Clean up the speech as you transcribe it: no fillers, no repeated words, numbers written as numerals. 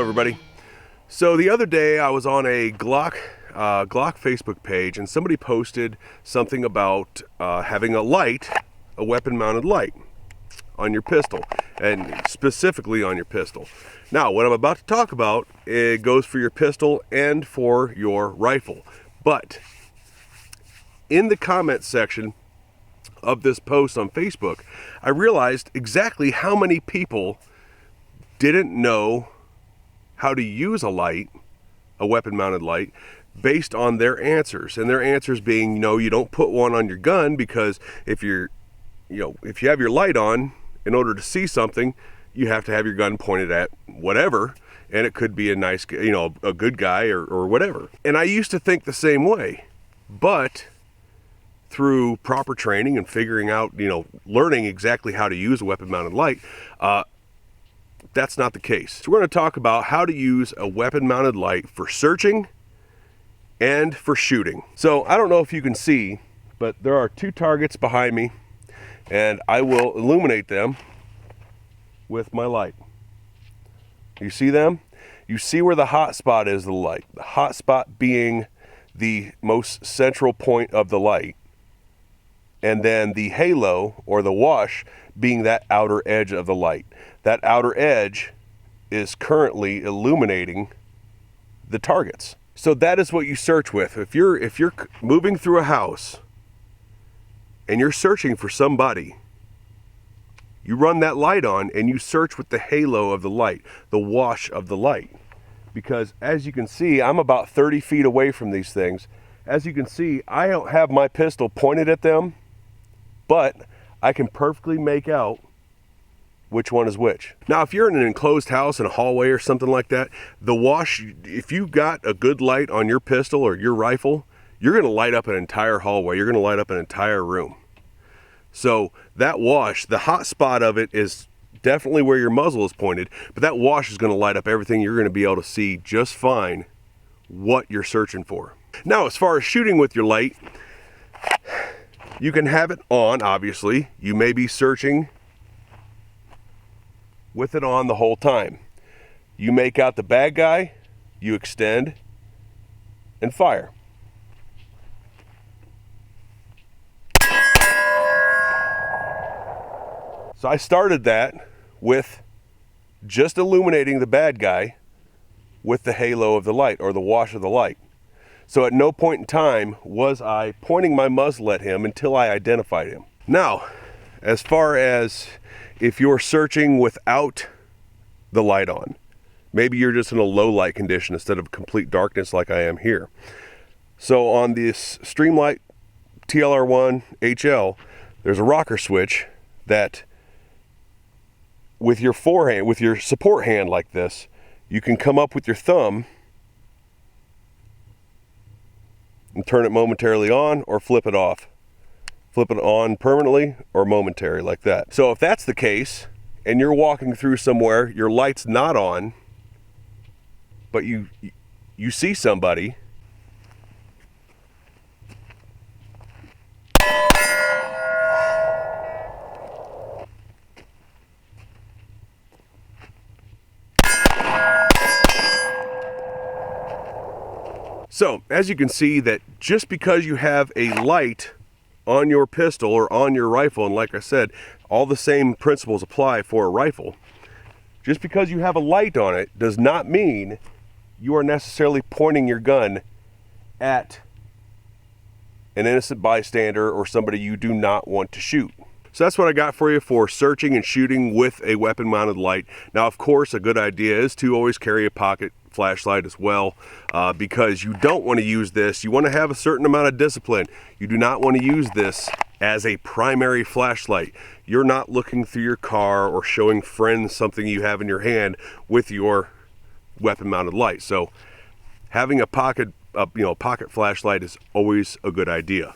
everybody. So the other day I was on a Glock Facebook page, and somebody posted something about having a light, a weapon-mounted light on your pistol, and specifically on your pistol. Now, what I'm about to talk about, it goes for your pistol and for your rifle. But in the comment section of this post on Facebook, I realized exactly how many people didn't know how to use a light, a weapon-mounted light, based on their answers. And their answers being, you don't put one on your gun because if you have your light on, in order to see something, you have to have your gun pointed at whatever, and it could be a nice, a good guy or whatever. And I used to think the same way, but through proper training and figuring out, learning exactly how to use a weapon-mounted light, that's not the case. So we're going to talk about how to use a weapon-mounted light for searching and for shooting. So I don't know if you can see, but there are two targets behind me, and I will illuminate them with my light. You see them? You see where the hot spot is, the light. The hot spot being the most central point of the light, and then the halo or the wash being that outer edge of the light. That outer edge is currently illuminating the targets. So that is what you search with. If you're moving through a house and you're searching for somebody, you run that light on and you search with the halo of the light, the wash of the light. Because as you can see, I'm about 30 feet away from these things. As you can see, I don't have my pistol pointed at them, but I can perfectly make out which one is which. Now, if you're in an enclosed house in a hallway or something like that, the wash, if you've got a good light on your pistol or your rifle, you're going to light up an entire hallway. You're going to light up an entire room. So that wash, the hot spot of it is definitely where your muzzle is pointed, but that wash is going to light up everything. You're going to be able to see just fine what you're searching for. Now, as far as shooting with your light, you can have it on, obviously. You may be searching with it on the whole time. You make out the bad guy, you extend, and fire. So I started that with just illuminating the bad guy with the halo of the light or the wash of the light. So at no point in time was I pointing my muzzle at him until I identified him. Now, as far as if you're searching without the light on, maybe you're just in a low light condition instead of complete darkness like I am here. So on this Streamlight TLR1 HL, there's a rocker switch that with your forehand, with your support hand like this, you can come up with your thumb and turn it momentarily on or flip it off. Flip it on permanently or momentary like that. So if that's the case and you're walking through somewhere, your light's not on, but you see somebody, so as you can see that just because you have a light on your pistol or on your rifle, and like I said, all the same principles apply for a rifle. Just because you have a light on it does not mean you are necessarily pointing your gun at an innocent bystander or somebody you do not want to shoot. So that's what I got for you for searching and shooting with a weapon-mounted light. Now, of course, a good idea is to always carry a pocket flashlight as well, because you don't want to use this. You want to have a certain amount of discipline. You do not want to use this as a primary flashlight. You're not looking through your car or showing friends something you have in your hand with your weapon-mounted light. So having a pocket flashlight is always a good idea.